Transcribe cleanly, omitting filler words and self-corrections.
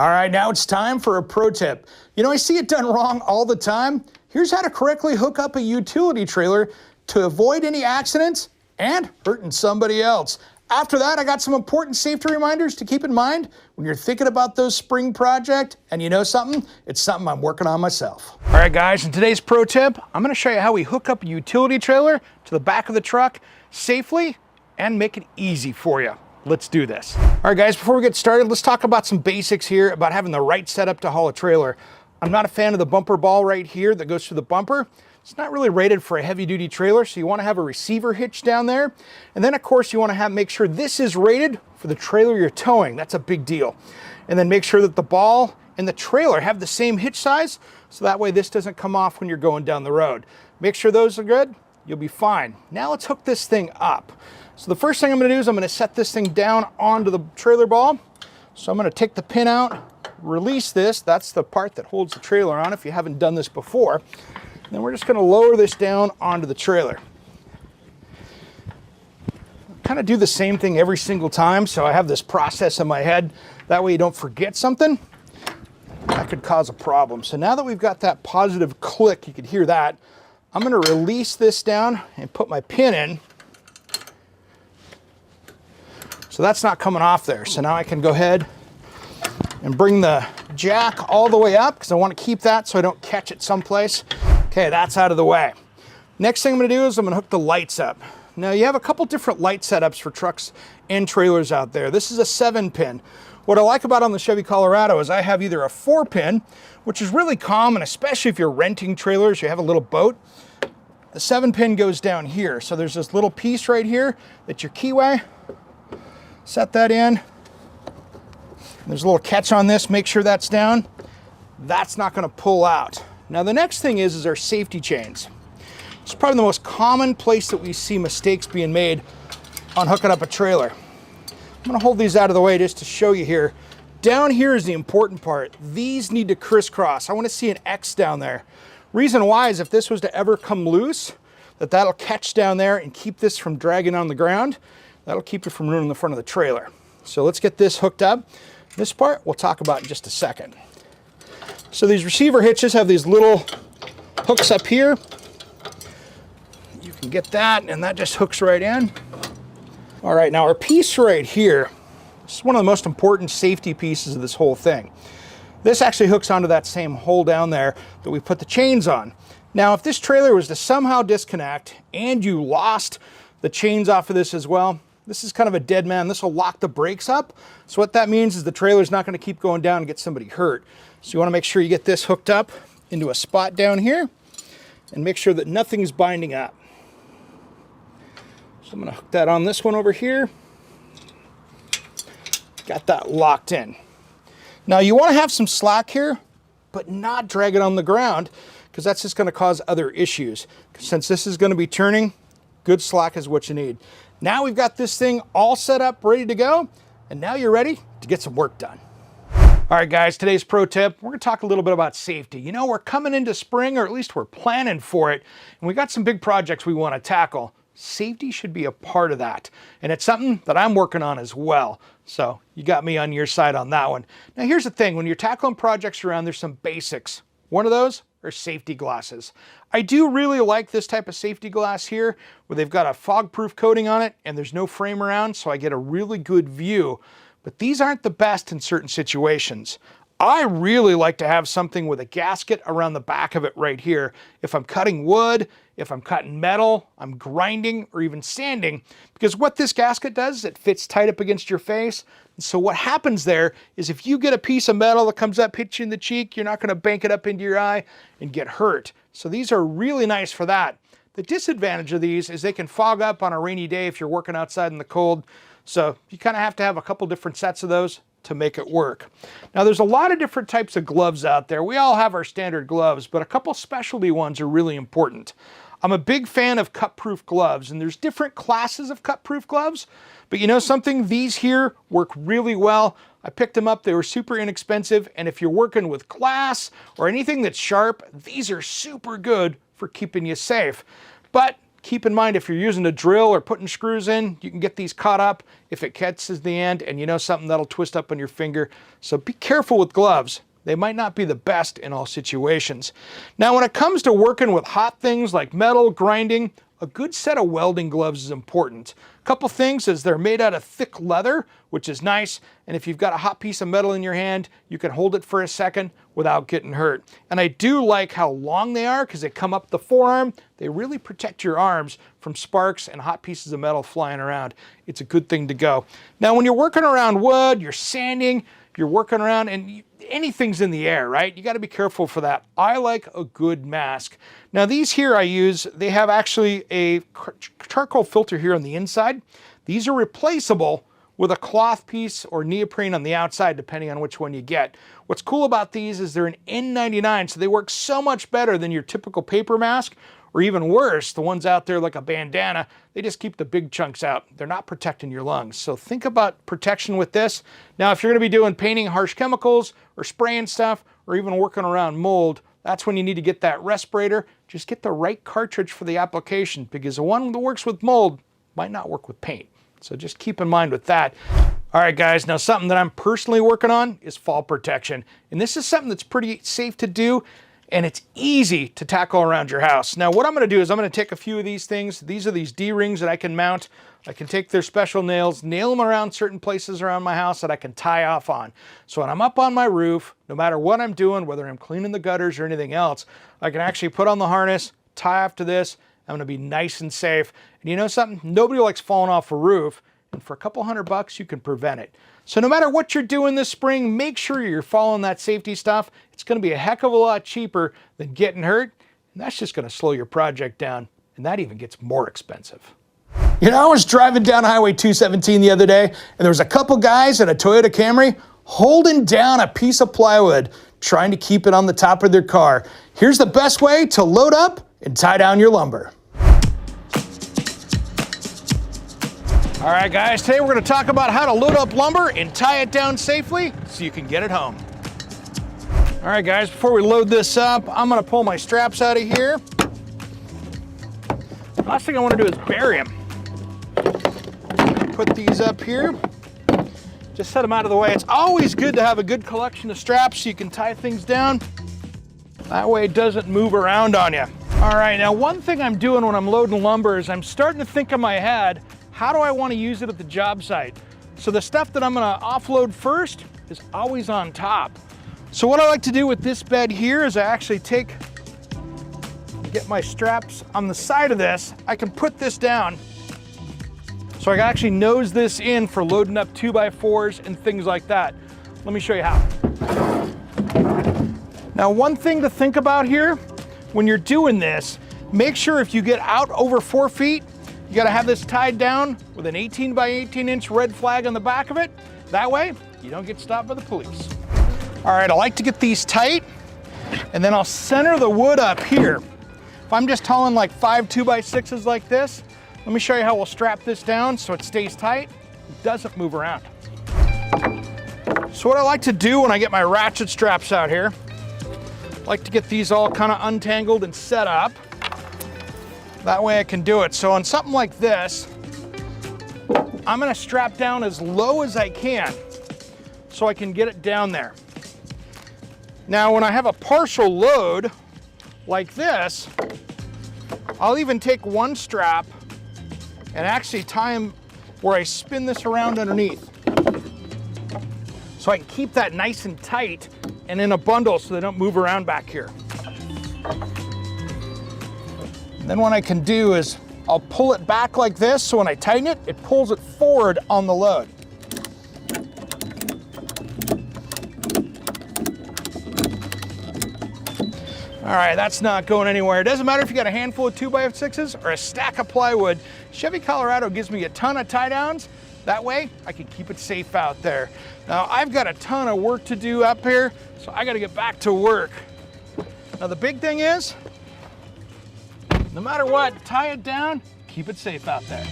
All right, now it's time for a pro tip. You know, I see it done wrong all the time. Here's how to correctly hook up a utility trailer to avoid any accidents and hurting somebody else. After that, I got some important safety reminders to keep in mind when you're thinking about those spring project. And you know something? It's something I'm working on myself. All right, guys, in today's pro tip, I'm gonna show you how we hook up a utility trailer to the back of the truck safely and make it easy for you. Let's do this. All right, guys, before we get started, let's talk about some basics here about having the right setup to haul a trailer. I'm not a fan of the bumper ball right here that goes through the bumper. It's not really rated for a heavy duty trailer, so you want to have a receiver hitch down there. And then of course you want to make sure this is rated for the trailer you're towing. That's a big deal. And then make sure that the ball and the trailer have the same hitch size, so that way this doesn't come off when you're going down the road. Make sure those are good, you'll be fine. Now let's hook this thing up. So the first thing I'm going to do is I'm going to set this thing down onto the trailer ball. So I'm going to take the pin out, release this. That's the part that holds the trailer on if you haven't done this before. And then we're just going to lower this down onto the trailer. Kind of do the same thing every single time, so I have this process in my head. That way you don't forget something. That could cause a problem. So now that we've got that positive click, you could hear that, I'm going to release this down and put my pin in. So that's not coming off there. So now I can go ahead and bring the jack all the way up because I want to keep that so I don't catch it someplace. Okay, that's out of the way. Next thing I'm going to do is I'm going to hook the lights up. Now you have a couple different light setups for trucks and trailers out there. This is a 7-pin. What I like about on the Chevy Colorado is I have either a 4-pin, which is really common, especially if you're renting trailers, you have a little boat. The 7-pin goes down here. So there's this little piece right here that's your keyway. Set that in. There's a little catch on this, make sure that's down. That's not going to pull out. Now the next thing is our safety chains. It's probably the most common place that we see mistakes being made on hooking up a trailer. I'm going to hold these out of the way just to show you here. Down here is the important part. These need to crisscross. I want to see an X down there. Reason why is if this was to ever come loose, that'll catch down there and keep this from dragging on the ground. That'll keep it from ruining the front of the trailer. So let's get this hooked up. This part we'll talk about in just a second. So these receiver hitches have these little hooks up here. You can get that, and that just hooks right in. All right, now our piece right here, this is one of the most important safety pieces of this whole thing. This actually hooks onto that same hole down there that we put the chains on. Now, if this trailer was to somehow disconnect and you lost the chains off of this as well, this is kind of a dead man. This will lock the brakes up. So what that means is the trailer's not going to keep going down and get somebody hurt. So you want to make sure you get this hooked up into a spot down here and make sure that nothing's binding up. So I'm going to hook that on this one over here. Got that locked in. Now you want to have some slack here, but not drag it on the ground because that's just going to cause other issues. Since this is going to be turning, good slack is what you need. Now we've got this thing all set up, ready to go, and now you're ready to get some work done. All right, guys, today's pro tip, we're going to talk a little bit about safety. You know, we're coming into spring, or at least we're planning for it, and we got some big projects we want to tackle. Safety should be a part of that, and it's something that I'm working on as well. So you got me on your side on that one. Now here's the thing, when you're tackling projects around, there's some basics. One of those are safety glasses. I do really like this type of safety glass here where they've got a fog-proof coating on it and there's no frame around, so I get a really good view. But these aren't the best in certain situations. I really like to have something with a gasket around the back of it right here. If I'm cutting wood, if I'm cutting metal, I'm grinding, or even sanding, because what this gasket does is it fits tight up against your face. And so what happens there is if you get a piece of metal that comes up, hits you in the cheek, you're not going to bank it up into your eye and get hurt. So these are really nice for that. The disadvantage of these is they can fog up on a rainy day if you're working outside in the cold. So you kind of have to have a couple different sets of those to make it work. Now there's a lot of different types of gloves out there. We all have our standard gloves, but a couple specialty ones are really important. I'm a big fan of cut-proof gloves, and there's different classes of cut-proof gloves, but you know something? These here work really well. I picked them up, they were super inexpensive, and if you're working with glass or anything that's sharp, these are super good for keeping you safe. But keep in mind if you're using a drill or putting screws in, you can get these caught up if it catches the end and you know something that'll twist up on your finger. So be careful with gloves. They might not be the best in all situations. Now, when it comes to working with hot things like metal, grinding, a good set of welding gloves is important. A couple things is they're made out of thick leather, which is nice. And if you've got a hot piece of metal in your hand, you can hold it for a second without getting hurt. And I do like how long they are because they come up the forearm. They really protect your arms from sparks and hot pieces of metal flying around. It's a good thing to go. Now, when you're working around wood, you're sanding, you're working around, and anything's in the air, right? You got to be careful for that. I like a good mask. Now, these here I use, they have actually a charcoal filter here on the inside. These are replaceable with a cloth piece or neoprene on the outside, depending on which one you get. What's cool about these is they're an N99, so they work so much better than your typical paper mask, or even worse, the ones out there like a bandana, they just keep the big chunks out. They're not protecting your lungs. So think about protection with this. Now, if you're gonna be doing painting harsh chemicals or spraying stuff, or even working around mold, that's when you need to get that respirator. Just get the right cartridge for the application, because the one that works with mold might not work with paint. So just keep in mind with that. All right, guys, now something that I'm personally working on is fall protection. And this is something that's pretty safe to do, and it's easy to tackle around your house. Now, what I'm gonna do is I'm gonna take a few of these things. These are these D-rings that I can mount. I can take their special nails, nail them around certain places around my house that I can tie off on. So when I'm up on my roof, no matter what I'm doing, whether I'm cleaning the gutters or anything else, I can actually put on the harness, tie off to this. I'm gonna be nice and safe. And you know something? Nobody likes falling off a roof. And for a couple $100, you can prevent it. So no matter what you're doing this spring, make sure you're following that safety stuff. It's gonna be a heck of a lot cheaper than getting hurt. And that's just gonna slow your project down. And that even gets more expensive. You know, I was driving down Highway 217 the other day, and there was a couple guys in a Toyota Camry holding down a piece of plywood, trying to keep it on the top of their car. Here's the best way to load up and tie down your lumber. All right, guys, today we're gonna talk about how to load up lumber and tie it down safely so you can get it home. All right, guys, before we load this up, I'm gonna pull my straps out of here. Last thing I wanna do is bury them. Put these up here. Just set them out of the way. It's always good to have a good collection of straps so you can tie things down. That way it doesn't move around on you. All right, now one thing I'm doing when I'm loading lumber is I'm starting to think in my head, how do I want to use it at the job site? So the stuff that I'm going to offload first is always on top. So what I like to do with this bed here is I actually get my straps on the side of this. I can put this down. So I can actually nose this in for loading up 2x4s and things like that. Let me show you how. Now, one thing to think about here, when you're doing this, make sure if you get out over 4 feet, you gotta have this tied down with an 18 by 18 inch red flag on the back of it. That way, you don't get stopped by the police. All right, I like to get these tight, and then I'll center the wood up here. If I'm just hauling like 5 2x6s like this, let me show you how we'll strap this down so it stays tight, it doesn't move around. So what I like to do when I get my ratchet straps out here, I like to get these all kind of untangled and set up. That way I can do it. So on something like this, I'm gonna strap down as low as I can so I can get it down there. Now, when I have a partial load like this, I'll even take one strap and actually tie them where I spin this around underneath. So I can keep that nice and tight and in a bundle so they don't move around back here. And then what I can do is I'll pull it back like this, so when I tighten it, it pulls it forward on the load. All right, that's not going anywhere. It doesn't matter if you got a handful of 2x6s or a stack of plywood. Chevy Colorado gives me a ton of tie downs. That way, I can keep it safe out there. Now, I've got a ton of work to do up here, so I gotta get back to work. Now, the big thing is, no matter what, tie it down, keep it safe out there.